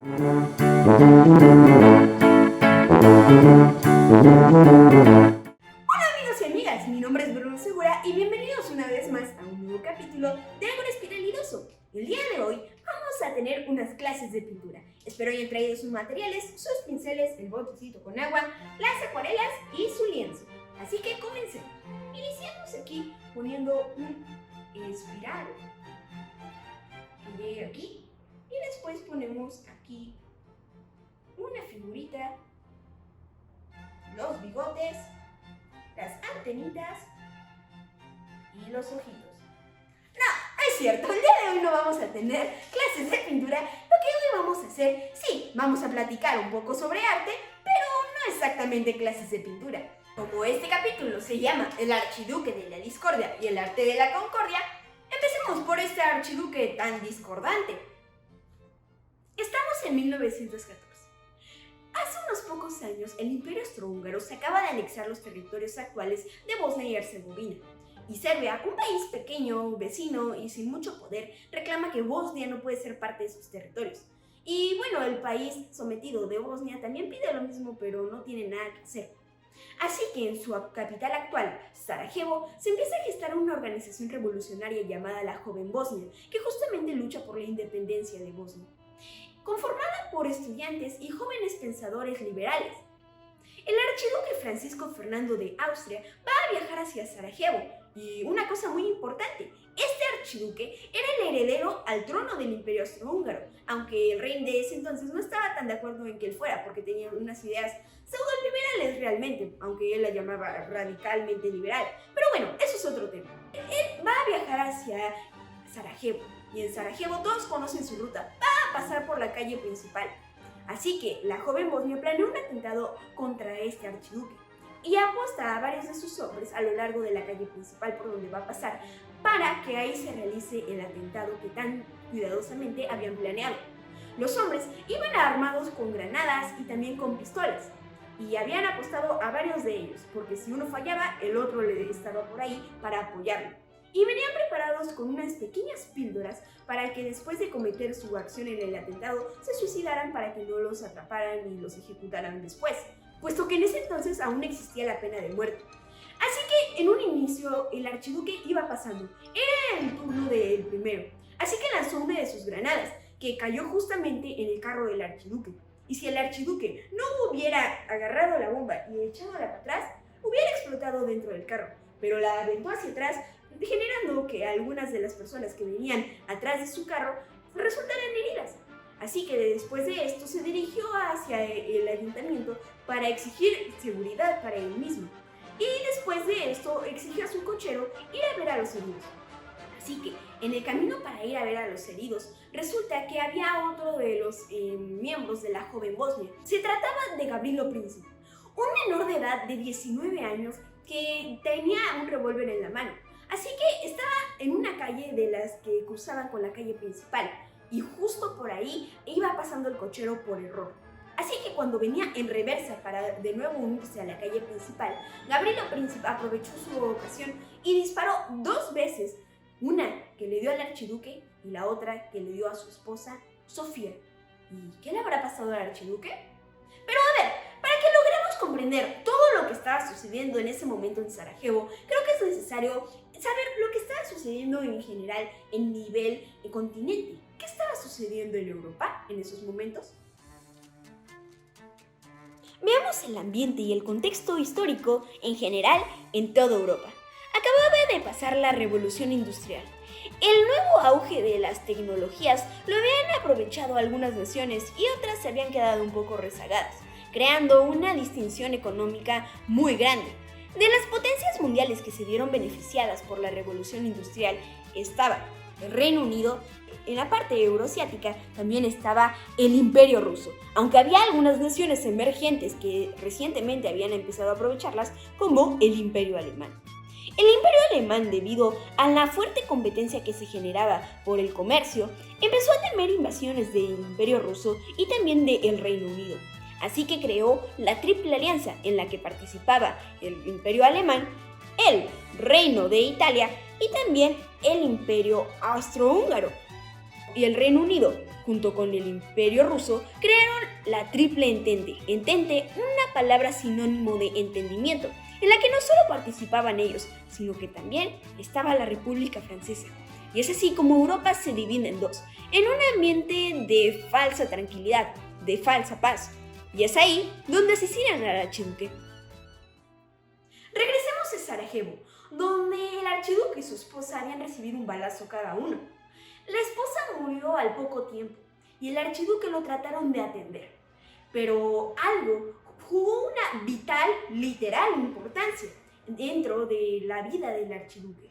Hola amigos y amigas, mi nombre es Bruno Segura y bienvenidos una vez más a un nuevo capítulo de Ágora Espiralidoso. El día de hoy vamos a tener unas clases de pintura. Espero hayan traído sus materiales, sus pinceles, el botecito con agua, las acuarelas y su lienzo. Así que comencemos. Iniciamos aquí poniendo un espiral que llegue aquí y después ponemos aquí una figurita, los bigotes, las antenitas y los ojitos. No es cierto, el día de hoy no vamos a tener clases de pintura. Lo que hoy vamos a hacer, sí, vamos a platicar un poco sobre arte, pero no exactamente clases de pintura. Como este capítulo se llama El Archiduque de la Discordia y el Arte de la Concordia, empecemos por este archiduque tan discordante. Estamos en 1914. Hace unos pocos años, el Imperio Austrohúngaro se acaba de anexar los territorios actuales de Bosnia y Herzegovina. Y Serbia, un país pequeño, vecino y sin mucho poder, reclama que Bosnia no puede ser parte de sus territorios. Y bueno, el país sometido de Bosnia también pide lo mismo, pero no tiene nada que hacer. Así que en su capital actual, Sarajevo, se empieza a gestar una organización revolucionaria llamada la Joven Bosnia, que justamente lucha por la independencia de Bosnia, conformada por estudiantes y jóvenes pensadores liberales. El archiduque Francisco Fernando de Austria va a viajar hacia Sarajevo, y una cosa muy importante, este archiduque era el heredero al trono del Imperio Austrohúngaro, aunque el rey de ese entonces no estaba tan de acuerdo en que él fuera, porque tenía unas ideas pseudo-liberales realmente, aunque él la llamaba radicalmente liberal. Pero bueno, eso es otro tema. Él va a viajar hacia Sarajevo, y en Sarajevo todos conocen su ruta, va a pasar por la calle principal. Así que la joven Bosnia planeó un atentado contra este archiduque y apuesta a varios de sus hombres a lo largo de la calle principal por donde va a pasar para que ahí se realice el atentado que tan cuidadosamente habían planeado. Los hombres iban armados con granadas y también con pistolas y habían apostado a varios de ellos porque si uno fallaba, el otro le estaba por ahí para apoyarlo. Y venían preparados con unas pequeñas píldoras para que después de cometer su acción en el atentado se suicidaran para que no los atraparan y los ejecutaran después, puesto que en ese entonces aún existía la pena de muerte. Así que en un inicio el archiduque iba pasando, era el turno del primero, así que lanzó una de sus granadas, que cayó justamente en el carro del archiduque. Y si el archiduque no hubiera agarrado la bomba y echado para atrás, hubiera explotado dentro del carro, pero la aventó hacia atrás, generando que algunas de las personas que venían atrás de su carro resultaran heridas. Así que después de esto se dirigió hacia el ayuntamiento para exigir seguridad para él mismo. Y después de esto exigió a su cochero ir a ver a los heridos. Así que en el camino para ir a ver a los heridos, resulta que había otro de los miembros de la Joven Bosnia. Se trataba de Gavrilo Princip, un menor de edad de 19 años que tenía un revólver en la mano. Así que estaba en una calle de las que cruzaban con la calle principal y justo por ahí iba pasando el cochero por error. Así que cuando venía en reversa para de nuevo unirse a la calle principal, Gavrilo Princip aprovechó su ocasión y disparó 2 veces, una que le dio al archiduque y la otra que le dio a su esposa, Sofía. ¿Y qué le habrá pasado al archiduque? Pero a ver, para que logremos comprender todo lo que estaba sucediendo en ese momento en Sarajevo, creo que es necesario saber lo que estaba sucediendo en general en nivel continente. ¿Qué estaba sucediendo en Europa en esos momentos? Veamos el ambiente y el contexto histórico en general en toda Europa. Acababa de pasar la Revolución Industrial. El nuevo auge de las tecnologías lo habían aprovechado algunas naciones y otras se habían quedado un poco rezagadas, creando una distinción económica muy grande. De las potencias mundiales que se vieron beneficiadas por la Revolución Industrial estaba el Reino Unido. En la parte euroasiática también estaba el Imperio Ruso, aunque había algunas naciones emergentes que recientemente habían empezado a aprovecharlas, como el Imperio Alemán. El Imperio Alemán, debido a la fuerte competencia que se generaba por el comercio, empezó a temer invasiones del Imperio Ruso y también del Reino Unido. Así que creó la Triple Alianza, en la que participaba el Imperio Alemán, el Reino de Italia y también el Imperio Austrohúngaro y el Reino Unido. junto con el Imperio Ruso, crearon la Triple Entente. Entente, una palabra sinónimo de entendimiento, en la que no solo participaban ellos, sino que también estaba la República Francesa. Y es así como Europa se divide en dos, en un ambiente de falsa tranquilidad, de falsa paz. Y es ahí donde asesinan al archiduque. Regresemos a Sarajevo, donde el archiduque y su esposa habían recibido un balazo cada uno. La esposa murió al poco tiempo y el archiduque lo trataron de atender. Pero algo jugó una vital, literal importancia dentro de la vida del archiduque.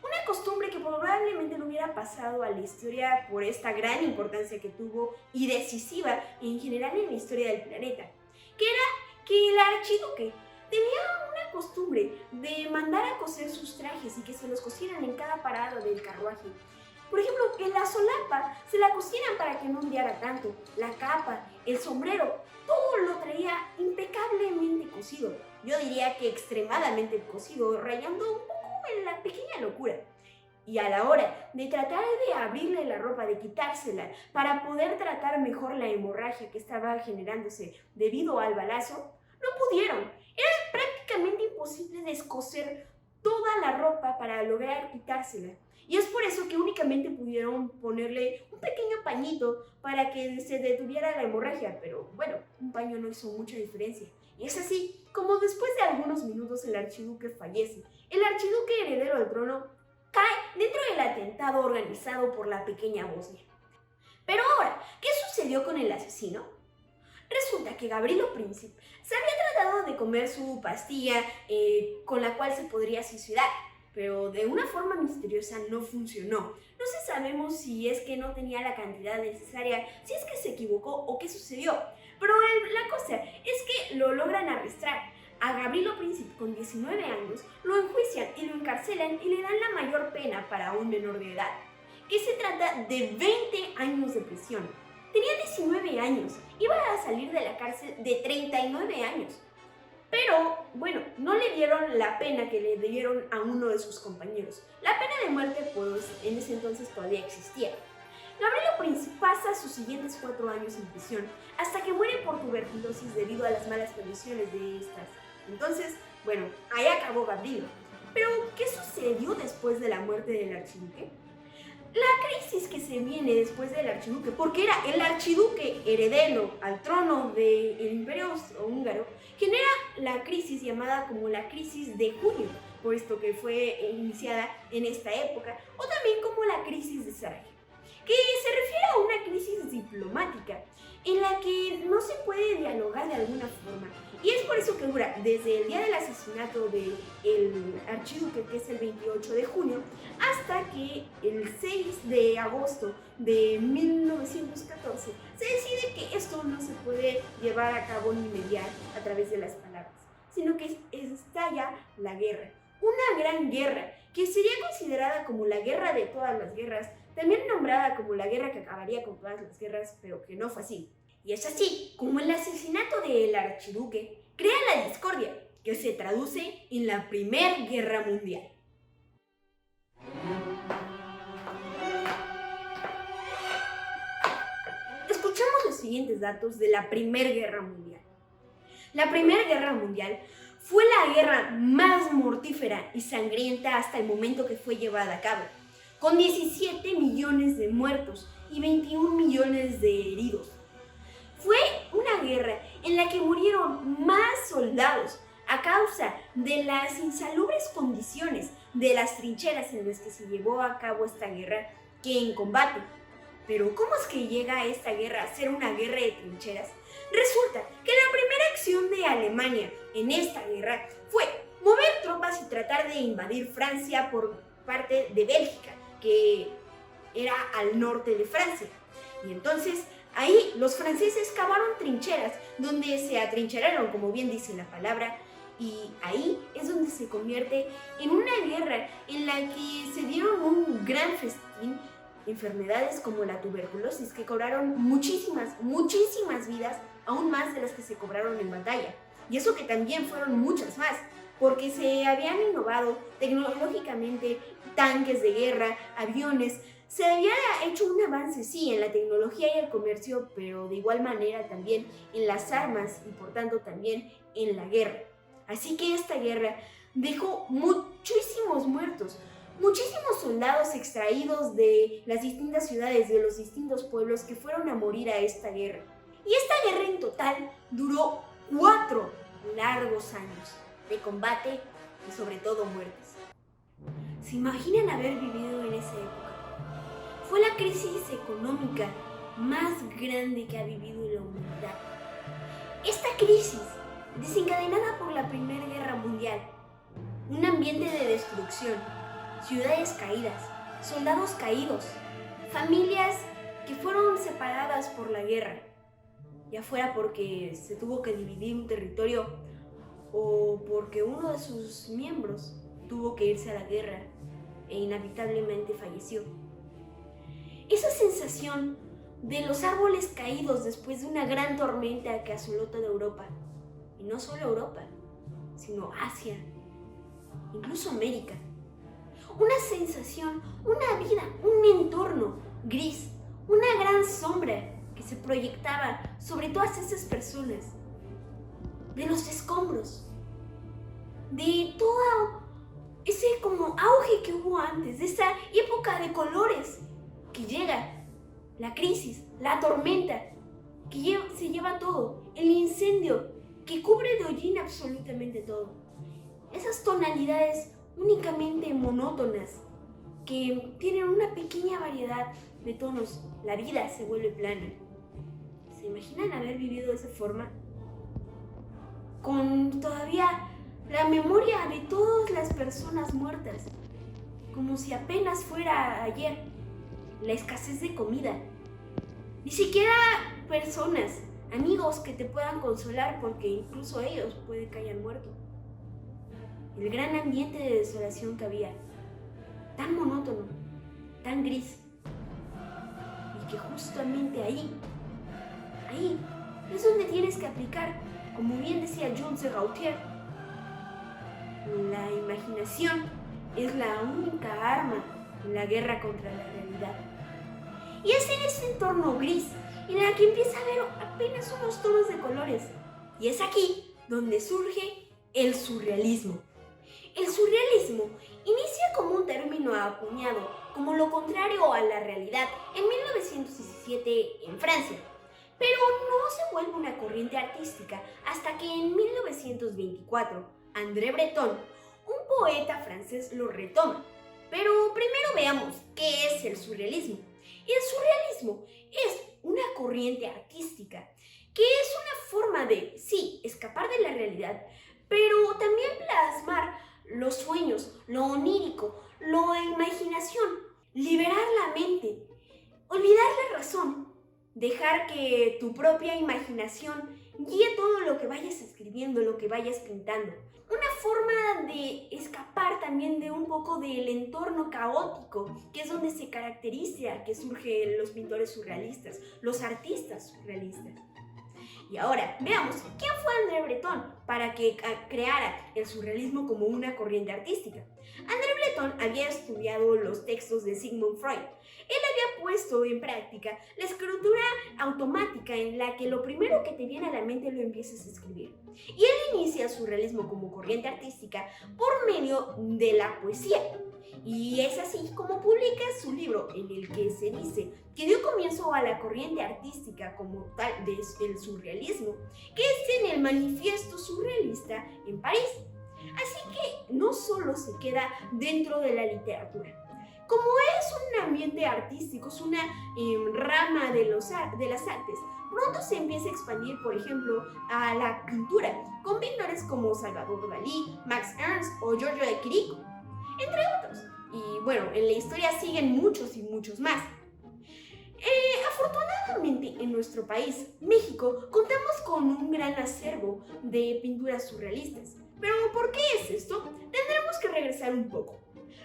Una costumbre que probablemente no hubiera pasado a la historia por esta gran importancia que tuvo y decisiva en general en la historia del planeta, que era que el archiduque tenía una costumbre de mandar a coser sus trajes y que se los cosieran en cada parada del carruaje. Por ejemplo, que la solapa se la cosieran para que no ondeara tanto, la capa, el sombrero, todo lo traía impecablemente cosido. Yo diría que extremadamente cosido, rayando un poco en la pequeña locura. Y a la hora de tratar de abrirle la ropa, de quitársela, para poder tratar mejor la hemorragia que estaba generándose debido al balazo, no pudieron. Era prácticamente imposible descoser toda la ropa para lograr quitársela. Y es por eso que únicamente pudieron ponerle un pequeño pañito para que se detuviera la hemorragia. Pero bueno, un paño no hizo mucha diferencia. Y es así como después de algunos minutos el archiduque fallece. El archiduque heredero al trono cae dentro del atentado organizado por la pequeña Bosnia. Pero ahora, ¿qué sucedió con el asesino? Resulta que Gavrilo Princip se había tratado de comer su pastilla con la cual se podría suicidar, pero de una forma misteriosa no funcionó. No sabemos si es que no tenía la cantidad necesaria, si es que se equivocó o qué sucedió, pero la cosa es que lo logran arrestar. A Gavrilo Princip, con 19 años, lo enjuician y lo encarcelan y le dan la mayor pena para un menor de edad, que se trata de 20 años de prisión. Tenía 19 años, iba a salir de la cárcel de 39 años. Pero, bueno, no le dieron la pena que le dieron a uno de sus compañeros. La pena de muerte, pues, en ese entonces todavía existía. Gavrilo Princip pasa sus siguientes 4 años en prisión, hasta que muere por tuberculosis debido a las malas condiciones de estas. Entonces, bueno, ahí acabó Gavrilo. Pero, ¿qué sucedió después de la muerte del archiduque? La crisis que se viene después del archiduque, porque era el archiduque heredero al trono del Imperio Austrohúngaro, genera la crisis llamada como la crisis de junio, puesto que fue iniciada en esta época, o también como la crisis de Sarajevo, que se refiere a una crisis diplomática en la que no se puede dialogar de alguna forma. Y es por eso que dura desde el día del asesinato del archiduque, que es el 28 de junio, hasta que el 6 de agosto de 1914 se decide que esto no se puede llevar a cabo ni mediar a través de las palabras, sino que estalla la guerra. Una gran guerra que sería considerada como la guerra de todas las guerras, también nombrada como la guerra que acabaría con todas las guerras, pero que no fue así. Y es así como el asesinato del archiduque crea la discordia, que se traduce en la Primera Guerra Mundial. Escuchamos los siguientes datos de la Primera Guerra Mundial. La Primera Guerra Mundial fue la guerra más mortífera y sangrienta hasta el momento que fue llevada a cabo, con 17 millones de muertos y 21 millones de heridos. Fue una guerra en la que murieron más soldados a causa de las insalubres condiciones de las trincheras en las que se llevó a cabo esta guerra que en combate. Pero ¿cómo es que llega esta guerra a ser una guerra de trincheras? Resulta que la primera acción de Alemania en esta guerra fue mover tropas y tratar de invadir Francia por parte de Bélgica, que era al norte de Francia. Y entonces ahí los franceses cavaron trincheras donde se atrincheraron, como bien dice la palabra, y ahí es donde se convierte en una guerra en la que se dieron un gran festín, enfermedades como la tuberculosis que cobraron muchísimas vidas, aún más de las que se cobraron en batalla. Y eso que también fueron muchas más, porque se habían innovado tecnológicamente tanques de guerra, aviones, Se había hecho un avance, sí, en la tecnología y el comercio, pero de igual manera también en las armas y por tanto también en la guerra. Así que esta guerra dejó muchísimos muertos, muchísimos soldados extraídos de las distintas ciudades, de los distintos pueblos que fueron a morir a esta guerra. Y esta guerra en total duró 4 largos años de combate y sobre todo muertes. ¿Se imaginan haber vivido en esa época? Fue la crisis económica más grande que ha vivido la humanidad. Esta crisis, desencadenada por la Primera Guerra Mundial, un ambiente de destrucción, ciudades caídas, soldados caídos, familias que fueron separadas por la guerra, ya fuera porque se tuvo que dividir un territorio o porque uno de sus miembros tuvo que irse a la guerra e inevitablemente falleció. Esa sensación de los árboles caídos después de una gran tormenta que asoló toda Europa, y no solo Europa, sino Asia, incluso América. Una sensación, una vida, un entorno gris, una gran sombra que se proyectaba sobre todas esas personas, de los escombros, de todo ese como auge que hubo antes, de esa época de colores que llega, la crisis, la tormenta, que se lleva todo, el incendio que cubre de hollín absolutamente todo. Esas tonalidades únicamente monótonas que tienen una pequeña variedad de tonos, la vida se vuelve plana. ¿Se imaginan haber vivido de esa forma? Con todavía la memoria de todas las personas muertas, como si apenas fuera ayer. La escasez de comida, ni siquiera personas, amigos que te puedan consolar porque incluso ellos puede que hayan muerto. El gran ambiente de desolación que había, tan monótono, tan gris, y que justamente ahí es donde tienes que aplicar, como bien decía Jules de Gautier, la imaginación es la única arma en la guerra contra la realidad. Y es en ese entorno gris en el que empieza a ver apenas unos tonos de colores. Y es aquí donde surge el surrealismo. El surrealismo inicia como un término acuñado como lo contrario a la realidad en 1917 en Francia, pero no se vuelve una corriente artística hasta que en 1924 André Breton, un poeta francés, lo retoma. Pero primero veamos qué es el surrealismo. El surrealismo es una corriente artística que es una forma de, sí, escapar de la realidad, pero también plasmar los sueños, lo onírico, la imaginación, liberar la mente, olvidar la razón, dejar que tu propia imaginación guíe todo lo que vayas escribiendo, lo que vayas pintando. Una forma de escapar también de un poco del entorno caótico, que es donde se caracteriza que surgen los pintores surrealistas, los artistas surrealistas. Y ahora, veamos, ¿quién fue André Breton para que creara el surrealismo como una corriente artística? André Breton había estudiado los textos de Sigmund Freud. Él había puesto en práctica la escritura automática en la que lo primero que te viene a la mente lo empiezas a escribir. Y él inicia el surrealismo como corriente artística por medio de la poesía. Y es así como publica su libro en el que se dice que dio comienzo a la corriente artística como tal del surrealismo, que es en el Manifiesto Surrealista en París. Así que no solo se queda dentro de la literatura. Como es un ambiente artístico, es una rama de las artes, pronto se empieza a expandir, por ejemplo, a la pintura, con pintores como Salvador Dalí, Max Ernst o Giorgio de Chirico, entre otros. Y bueno, en la historia siguen muchos y muchos más. Afortunadamente en nuestro país, México, contamos con un gran acervo de pinturas surrealistas. Pero ¿por qué es esto? Tendremos que regresar un poco.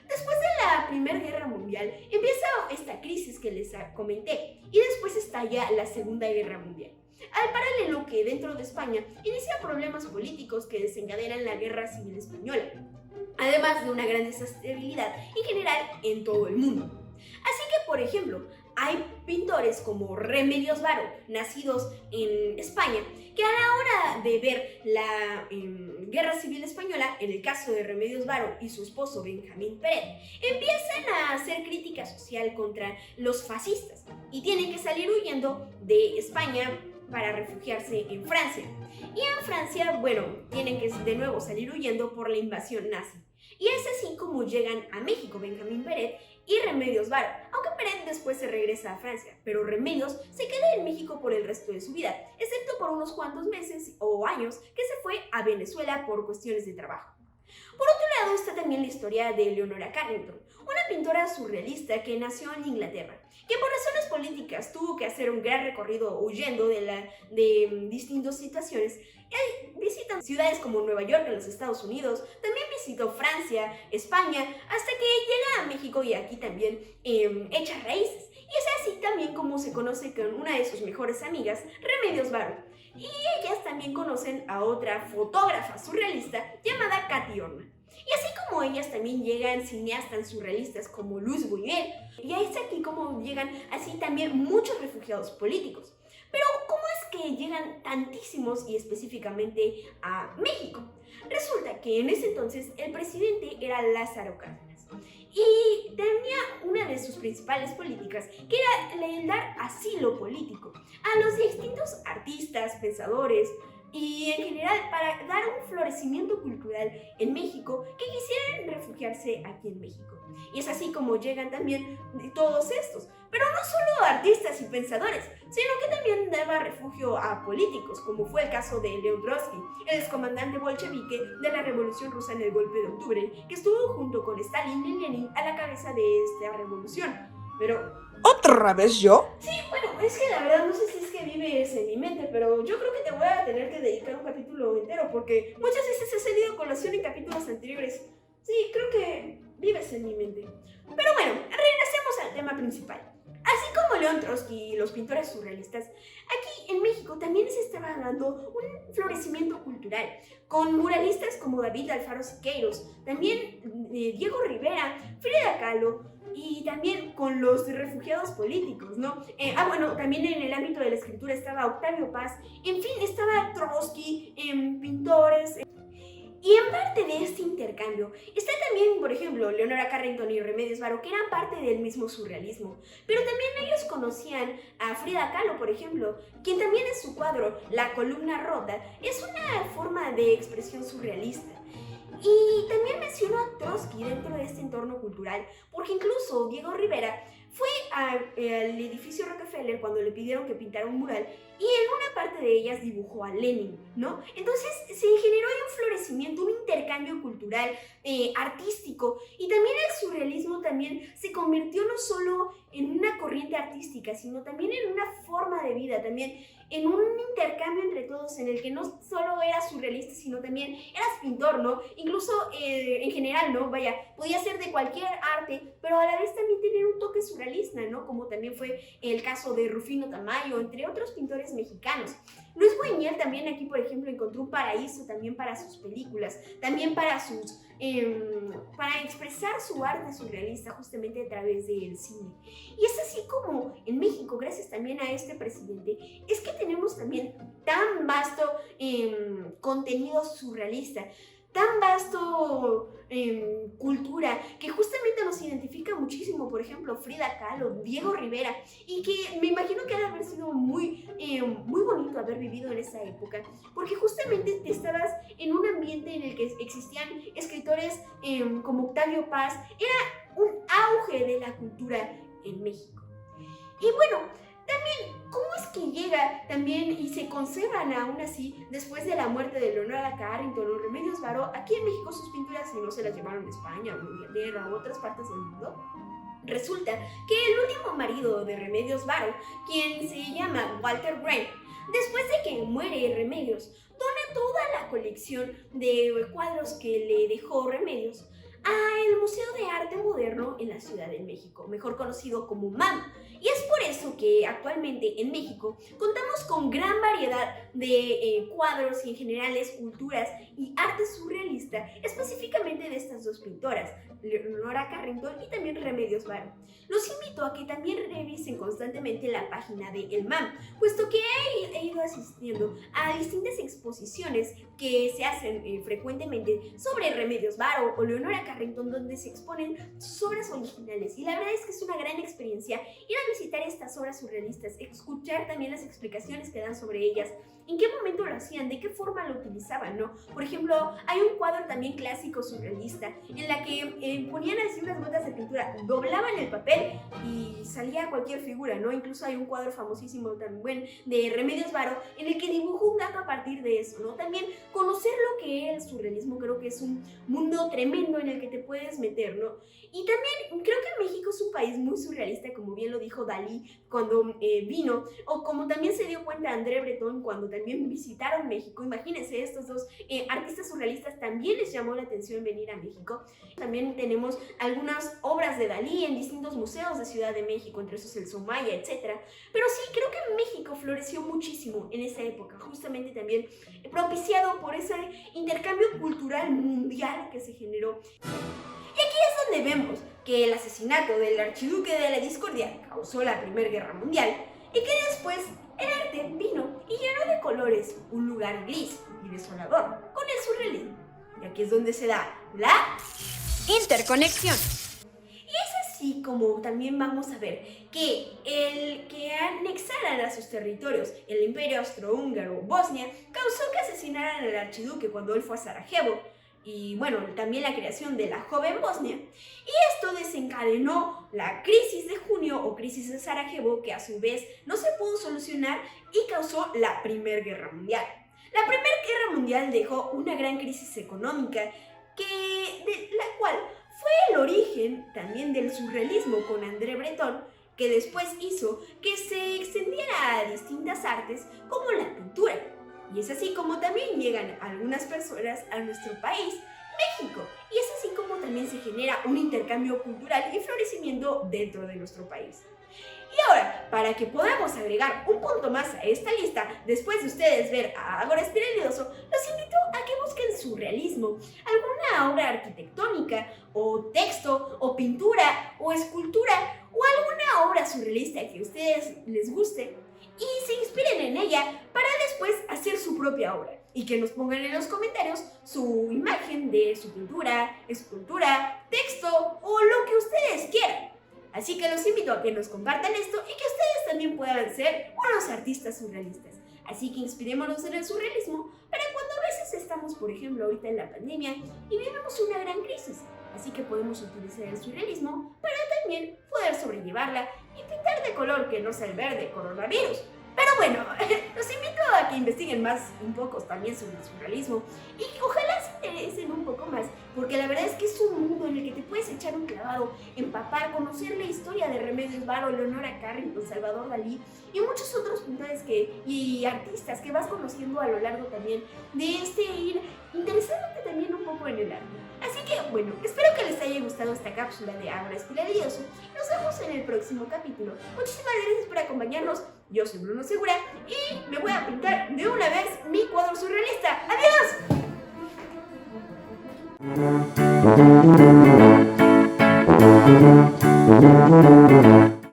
Después de la Primera Guerra Mundial empieza esta crisis que les comenté y después estalla la Segunda Guerra Mundial. Al paralelo que dentro de España inicia problemas políticos que desencadenan la Guerra Civil Española, además de una gran desestabilidad en general en todo el mundo. Así que por ejemplo, hay pintores como Remedios Varo, nacidos en España, que a la hora de ver la Guerra Civil Española, en el caso de Remedios Varo y su esposo Benjamín Peret, empiezan a hacer crítica social contra los fascistas y tienen que salir huyendo de España para refugiarse en Francia. Y en Francia, bueno, tienen que de nuevo salir huyendo por la invasión nazi. Y es así como llegan a México Benjamín Peret y Remedios Varo, aunque Peret después se regresa a Francia, pero Remedios se queda en México por el resto de su vida, excepto por unos cuantos meses o años que se fue a Venezuela por cuestiones de trabajo. Por otro lado está también la historia de Leonora Carrington, una pintora surrealista que nació en Inglaterra, que por razones políticas tuvo que hacer un gran recorrido huyendo de distintas situaciones. Visitan ciudades como Nueva York en los Estados Unidos, también visitó Francia, España, hasta que llega a México y aquí también echa raíces. Y es así también como se conoce con una de sus mejores amigas, Remedios Varo. Y ellas también conocen a otra fotógrafa surrealista llamada Katy Orman. Y así como ellas también llegan cineastas surrealistas como Luis Buñuel, y es aquí como llegan así también muchos refugiados políticos. Pero ¿cómo es que llegan tantísimos y específicamente a México? Resulta que en ese entonces el presidente era Lázaro Cárdenas y tenía una de sus principales políticas que era el dar asilo político a los distintos artistas, pensadores y en general para dar un florecimiento cultural en México que quisieran refugiarse aquí en México. Y es así como llegan también todos estos, pero no solo artistas y pensadores, sino que también daba refugio a políticos, como fue el caso de León Trotsky, el excomandante bolchevique de la Revolución Rusa en el Golpe de Octubre, que estuvo junto con Stalin y Lenin a la cabeza de esta revolución. Pero ¿otra vez yo? sí, bueno, es que la verdad no sé si es que vives en mi mente, pero yo creo que te voy a tener que dedicar un capítulo entero porque muchas veces he salido a colación en capítulos anteriores. Sí, creo que vives en mi mente. Pero bueno, regresemos al tema principal. Así como León Trotsky y los pintores surrealistas, aquí en México también se estaba dando un florecimiento cultural, con muralistas como David Alfaro Siqueiros, también Diego Rivera, Frida Kahlo, y también con los refugiados políticos, ¿no? Bueno, también en el ámbito de la escritura estaba Octavio Paz, en fin, estaba Trotsky, pintores. Y en parte de este intercambio está también, por ejemplo, Leonora Carrington y Remedios Varo, que eran parte del mismo surrealismo. Pero también ellos conocían a Frida Kahlo, por ejemplo, quien también en su cuadro La columna rota es una forma de expresión surrealista. Y también menciono a Trotsky dentro de este entorno cultural, porque incluso Diego Rivera fue al edificio Rockefeller cuando le pidieron que pintara un mural y en una parte de ellas dibujó a Lenin, ¿no? Entonces se generó ahí un florecimiento, un intercambio cultural, artístico, y también el surrealismo también se convirtió no solo en una corriente artística, sino también en una forma de vida, también en un intercambio entre todos en el que no solo eras surrealista, sino también eras pintor, ¿no? Incluso en general, ¿no? Vaya, podía ser de cualquier arte, pero a la vez también tener un toque surrealista, ¿no? Como también fue el caso de Rufino Tamayo, entre otros pintores mexicanos. Luis Buñuel también aquí, por ejemplo, encontró un paraíso también para sus películas, también para sus para expresar su arte surrealista justamente a través del cine. Y es así como en México, gracias también a este presidente, es que tenemos también tan vasto contenido surrealista, tan vasto cultura, que justamente nos identifica muchísimo, por ejemplo, Frida Kahlo, Diego Rivera, y que me imagino que ha de haber sido muy bonito haber vivido en esa época, porque justamente estabas en un ambiente en el que existían escritores como Octavio Paz, era un auge de la cultura en México. Y bueno, también, ¿cómo es que llega también y se conservan aún así después de la muerte de Leonora Carrington o Remedios Varo aquí en México sus pinturas y no se las llevaron a España o Inglaterra o otras partes del mundo? Resulta que el último marido de Remedios Varo, quien se llama Walter Gray, después de que muere Remedios, dona toda la colección de cuadros que le dejó Remedios al Museo de Arte Moderno en la Ciudad de México, mejor conocido como MAM. Y es por eso que actualmente en México contamos con gran variedad de cuadros y en general esculturas y arte surrealista, específicamente de estas dos pintoras, Leonora Carrington y también Remedios Varo. Los invito a que también revisen constantemente la página de El MAM, puesto que he ido asistiendo a distintas exposiciones que se hacen frecuentemente sobre Remedios Varo o Leonora Carrington, donde se exponen sus obras originales. Y la verdad es que es una gran experiencia ir a visitar estas obras surrealistas, escuchar también las explicaciones que dan sobre ellas, en qué momento lo hacían, de qué forma lo utilizaban, ¿no? Por ejemplo, hay un cuadro también clásico surrealista en la que ponían así unas gotas de pintura, doblaban el papel y salía cualquier figura, ¿no? Incluso hay un cuadro famosísimo también de Remedios Varo en el que dibujó un gato a partir de eso, ¿no? También conocer lo que es el surrealismo creo que es un mundo tremendo en el que te puedes meter, ¿no? Y también creo que México es un país muy surrealista, como bien lo dijo Dalí cuando vino, o como también se dio cuenta André Breton cuando también visitaron México. Imagínense, estos dos artistas surrealistas también les llamó la atención venir a México. También tenemos algunas obras de Dalí en distintos museos de Ciudad de México, entre esos el Soumaya, etc. Pero sí, creo que México floreció muchísimo en esa época, justamente también propiciado por ese intercambio cultural mundial que se generó. Y aquí es donde vemos que el asesinato del archiduque de la discordia causó la Primera Guerra Mundial y que después el arte vino y llenó de colores un lugar gris y desolador con el surrealismo. Y aquí es donde se da la interconexión. Y es así como también vamos a ver que el que anexaran a sus territorios el Imperio Austrohúngaro o Bosnia causó que asesinaran al archiduque cuando él fue a Sarajevo. Y bueno, también la creación de la joven Bosnia, y esto desencadenó la crisis de junio o crisis de Sarajevo, que a su vez no se pudo solucionar y causó la Primera Guerra Mundial. La Primera Guerra Mundial dejó una gran crisis económica de la cual fue el origen también del surrealismo con André Breton, que después hizo que se extendiera a distintas artes como la pintura. Y es así como también llegan algunas personas a nuestro país, México. Y es así como también se genera un intercambio cultural y florecimiento dentro de nuestro país. Y ahora, para que podamos agregar un punto más a esta lista, después de ustedes ver a Ágora Espiralidoso, los invito a que busquen surrealismo, alguna obra arquitectónica, o texto, o pintura, o escultura, o alguna obra surrealista que a ustedes les guste, y se inspiren en ella para después hacer su propia obra. Y que nos pongan en los comentarios su imagen de su pintura, escultura, texto o lo que ustedes quieran. Así que los invito a que nos compartan esto y que ustedes también puedan ser unos artistas surrealistas. Así que inspirémonos en el surrealismo para cuando a veces estamos, por ejemplo, ahorita en la pandemia y vivimos una gran crisis. Así que podemos utilizar el surrealismo para también poder sobrellevarla y pintar de color que no sea el verde coronavirus. Pero bueno, los invito a que investiguen más un poco también sobre el surrealismo y ojalá se interesen un poco más, porque la verdad es que es un mundo en el que te puedes echar un clavado, empapar, conocer la historia de Remedios Varo, Leonora Carrington, Salvador Dalí y muchos otros pintores y artistas que vas conociendo a lo largo también de ir interesándote también un poco en el arte. Así que bueno, espero que les haya gustado esta cápsula de Ágora Espiralidoso. Nos vemos en el próximo capítulo. Muchísimas gracias por acompañarnos. Yo soy Bruno Segura y me voy a pintar de una vez